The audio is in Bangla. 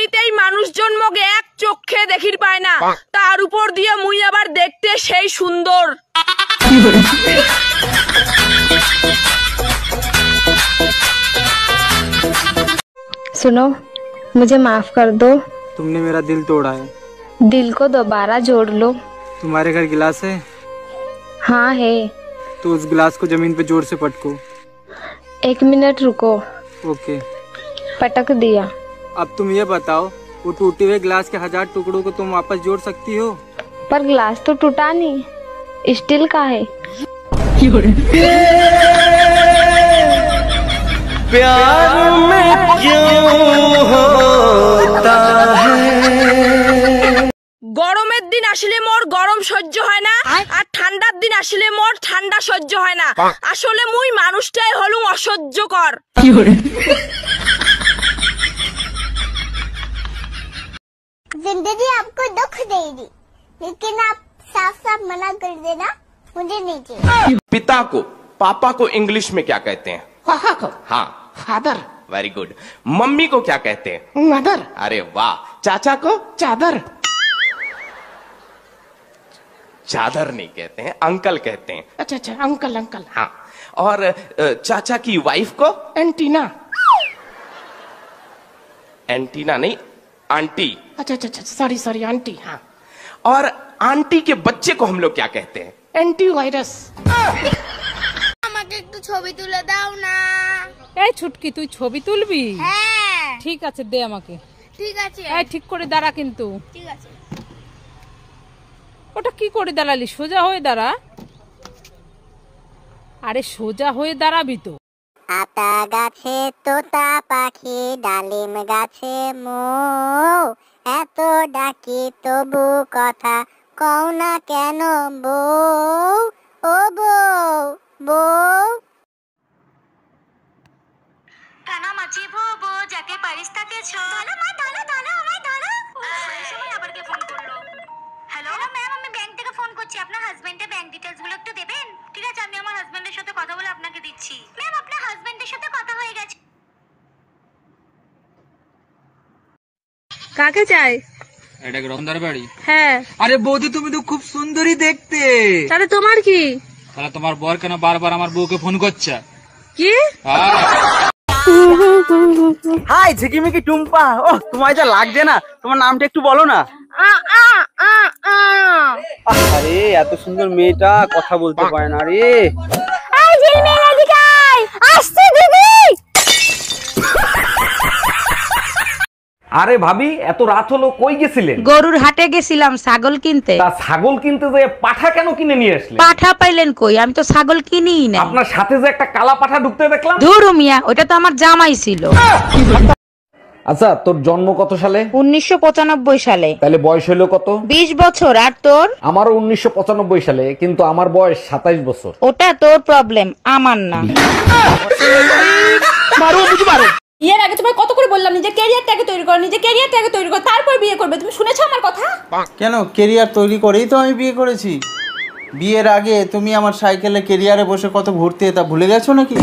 এমনিতেই মানুষ জন্মকে এক চোখে দেখির পায় না, তার উপর দিয়ে মুই আবার দেখতে সেই সুন্দর। सुनो, मुझे माफ कर दो। तुमने मेरा दिल तोड़ा है। दिल को दोबारा जोड़ लो। तुम्हारे घर गिलास है? हाँ है। तो उस गिलास को जमीन पे जोर से पटको। 1 मिनट रुको। ओके। पटक दिया। अब तुम ये बताओ, वो टूटे हुए गिलास के 1000 टुकड़ों को तुम वापस जोड़ सकती हो? पर गिलास तो टूटा नहीं, स्टील का है। प्यार में क्यों होता है? গরমের দিন আসলে মোর গরম সহ্য হয় না, আর ঠান্ডার দিন আসলে মোর ঠান্ডা সহ্য হয় না। আসলে মুই মানুষটাই হলুম অসহ্যকর। जिंदगी आपको दुख देगी, लेकिन आप साफ साफ मना कर देना, मुझे नहीं चाहिए। पिता को पापा को इंग्लिश में क्या कहते हैं? पापा को हाँ, फादर। Very good. मम्मी को क्या कहते हैं? मदर। अरे वाह। चाचा को? चादर। चादर नहीं कहते हैं, अंकल कहते हैं। अच्छा अच्छा, अंकल अंकल। हाँ। और चाचा की वाइफ को? एंटीना। एंटीना नहीं, आंटी। अच्छा अच्छा अच्छा, सॉरी सॉरी, आंटी। हाँ। और आंटी के बच्चे को हम लोग क्या कहते हैं? Anti virus. আমাকে একটু ছবি তুলে দাও না। এই ছুটকি, তুই ছবি তুলবি? হ্যাঁ ঠিক আছে, দে আমাকে। ঠিক আছে। এই ঠিক করে দাঁড়া কিন্তু। ঠিক আছে। ওটা কি করে দাঁড়ালি? সোজা হয়ে দাঁড়া। আরে সোজা হয়ে দাঁড়াবি তো। আতা গাছে তোতা পাখি, ডালিম গাছে মৌ, এত ডাকি তবু কথা কও না কেন বউ? ও বউ, বউ কানা মাছি ভোবো, যাকে পারিস তাকে ছো। ধরো মা, ধরো ধরো, আমায় ধরো। এই সময় আবার কে ফোন করলো? হ্যালো ম্যাম, আমি ব্যাংক থেকে ফোন করছি। আপনার হাজবেন্ডের ব্যাংক ডিটেইলস গুলো একটু দেবেন? ঠিক আছে, আমি আমার হাজবেন্ডের সাথে কথা বলে আপনাকে দিচ্ছি। ম্যাম, আপনার হাজবেন্ডের সাথে কথা হয়ে গেছে। কাকে চাই? এটা কি রমদার বাড়ি? হ্যাঁ। আরে বৌদি, তুমি তো খুব সুন্দরী দেখতে। তাহলে তোমার কি? তাহলে তোমার বর কেন বারবার আমার বউকে ফোন করছে? কি? হাই ঝিকিমিকি টুম্পা। ওহ, তোমায় যা লাগছে না, তোমার নামটা একটু বলো না। আরে এত সুন্দর মেয়েটা কথা বলতে পারে না রে। এই ঝিলমিল এদিকে আয়, আসছে দিদি। আরে ভাবি, এত রাত হলো, কই গেছিলেন? গরুর হাটে গেছিলাম ছাগল কিনতে। তা ছাগল কিনতে যে পাঠা কেন কিনে নিয়ে আসলেন? পাঠা পাইলেন কই? আমি তো ছাগল কিনিই না। আপনার সাথে যে একটা কালা পাঠা ঢুকতে দেখলাম। ধুরু মিয়া, ওটা তো আমার জামাই ছিল। আচ্ছা, তোর জন্ম কত সালে? 1995 সালে। তাহলে বয়স হলো কত? 20 বছর। আর তোর? আমারও 1995 সালে, কিন্তু আমার বয়স 27 বছর। ওটা তোর প্রবলেম, আমার না। মারো বুঝি মারো। বিয়ের আগে তোমায় কত করে বললাম নিজে ক্যারিয়ারটাকে তৈরি করো, নিজে ক্যারিয়ারটাকে তৈরি করো, তারপর বিয়ে করবে। তুমি শুনেছো আমার কথা? কেন, ক্যারিয়ার তৈরি করেই তো আমি বিয়ে করেছি। বিয়ের আগে তুমি আমার সাইকেলে ক্যারিয়ারে বসে কত ঘুরতে, তা ভুলে গেছো নাকি?